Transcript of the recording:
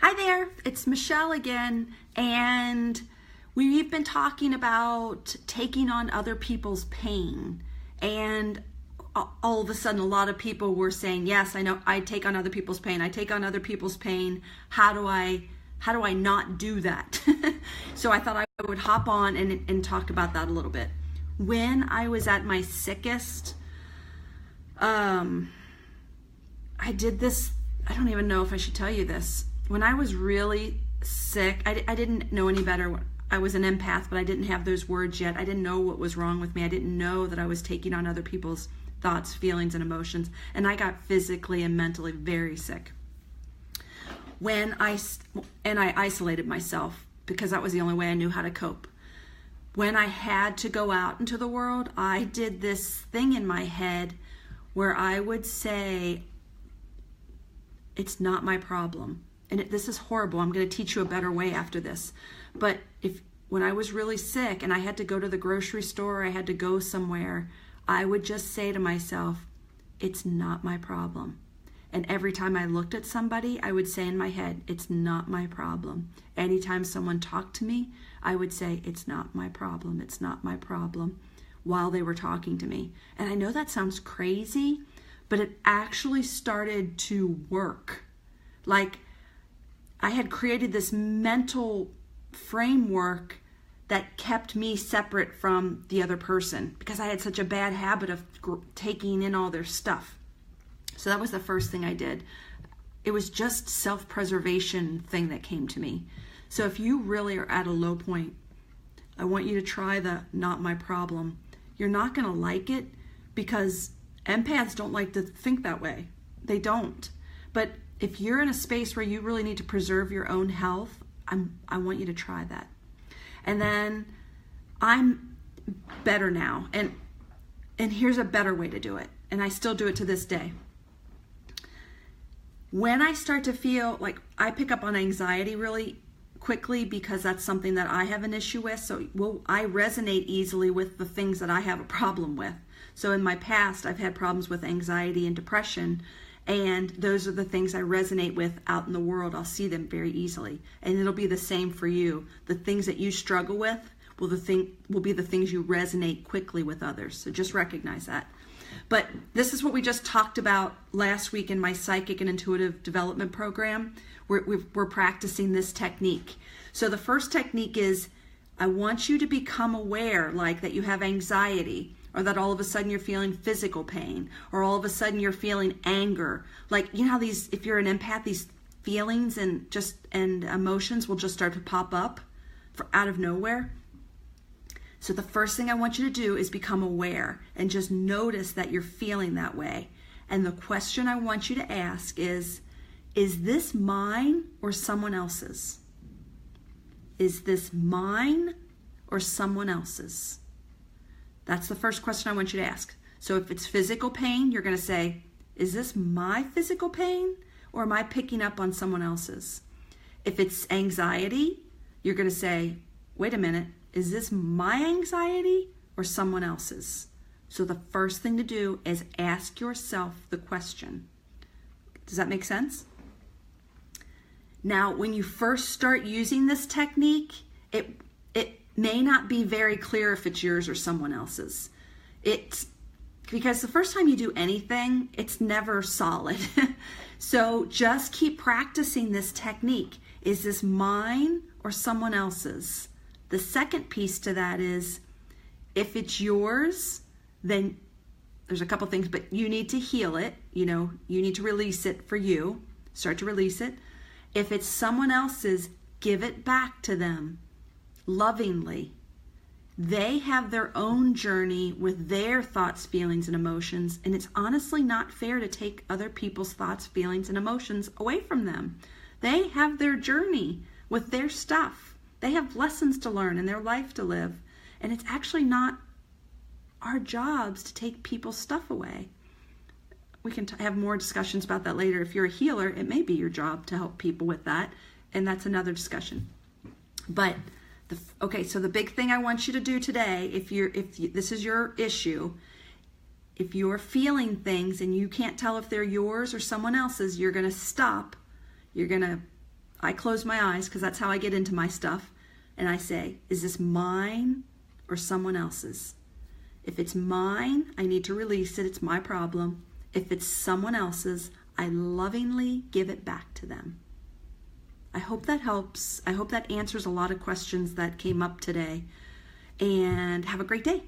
Hi there, it's Michelle again, and we've been talking about taking on other people's pain, and all of a sudden a lot of people were saying, yes, I know I take on other people's pain. I take on other people's pain. How do I not do that? So I thought I would hop on and talk about that a little bit. When I was at my sickest, I did this, I don't even know if I should tell you this. When I was really sick, I didn't know any better. I was an empath, but I didn't have those words yet. I didn't know what was wrong with me. I didn't know that I was taking on other people's thoughts, feelings, and emotions. And I got physically and mentally very sick. And I isolated myself because that was the only way I knew how to cope. When I had to go out into the world, I did this thing in my head where I would say, it's not my problem. And this is horrible. I'm going to teach you a better way after this. But when I was really sick and I had to go to the grocery store, I had to go somewhere, I would just say to myself, it's not my problem. And every time I looked at somebody, I would say in my head, it's not my problem. Anytime someone talked to me, I would say, it's not my problem. It's not my problem, while they were talking to me. And I know that sounds crazy, but it actually started to work. Like, I had created this mental framework that kept me separate from the other person because I had such a bad habit of taking in all their stuff. So that was the first thing I did. It was just self-preservation thing that came to me. So if you really are at a low point, I want you to try the not my problem. You're not going to like it because empaths don't like to think that way. They don't. But if you're in a space where you really need to preserve your own health, I want you to try that. And then I'm better now. And here's a better way to do it. And I still do it to this day. When I start to feel like I pick up on anxiety really quickly because that's something that I have an issue with. So I resonate easily with the things that I have a problem with. So in my past, I've had problems with anxiety and depression. And those are the things I resonate with out in the world. I'll see them very easily. And it'll be the same for you. The things that you struggle with will be the things you resonate quickly with others. So just recognize that. But this is what we just talked about last week in my psychic and intuitive development program. We're practicing this technique. So the first technique is, I want you to become aware, like that you have anxiety, or that all of a sudden you're feeling physical pain, or all of a sudden you're feeling anger. Like, you know how if you're an empath, these feelings and emotions will just start to pop up out of nowhere. So the first thing I want you to do is become aware and just notice that you're feeling that way. And the question I want you to ask is this mine or someone else's? Is this mine or someone else's? That's the first question I want you to ask. So if it's physical pain, you're going to say, is this my physical pain or am I picking up on someone else's? If it's anxiety, you're going to say, wait a minute, is this my anxiety or someone else's? So the first thing to do is ask yourself the question. Does that make sense? Now, when you first start using this technique, it may not be very clear if it's yours or someone else's. It's because the first time you do anything, it's never solid. So just keep practicing this technique. Is this mine or someone else's? The second piece to that is, if it's yours, then there's a couple things, but you need to heal it. You need to release it for you. Start to release it. If it's someone else's, give it back to them lovingly. They have their own journey with their thoughts, feelings, and emotions, and it's honestly not fair to take other people's thoughts, feelings, and emotions away from them. They have their journey with their stuff. They have lessons to learn and their life to live. And it's actually not our jobs to take people's stuff away. We can have more discussions about that later. If you're a healer, it may be your job to help people with that. And that's another discussion. But, so the big thing I want you to do today, if this is your issue, if you're feeling things and you can't tell if they're yours or someone else's, you're going to stop. You're going to I close my eyes because that's how I get into my stuff. And I say, is this mine or someone else's? If it's mine, I need to release it. It's my problem. If it's someone else's, I lovingly give it back to them. I hope that helps. I hope that answers a lot of questions that came up today. And have a great day.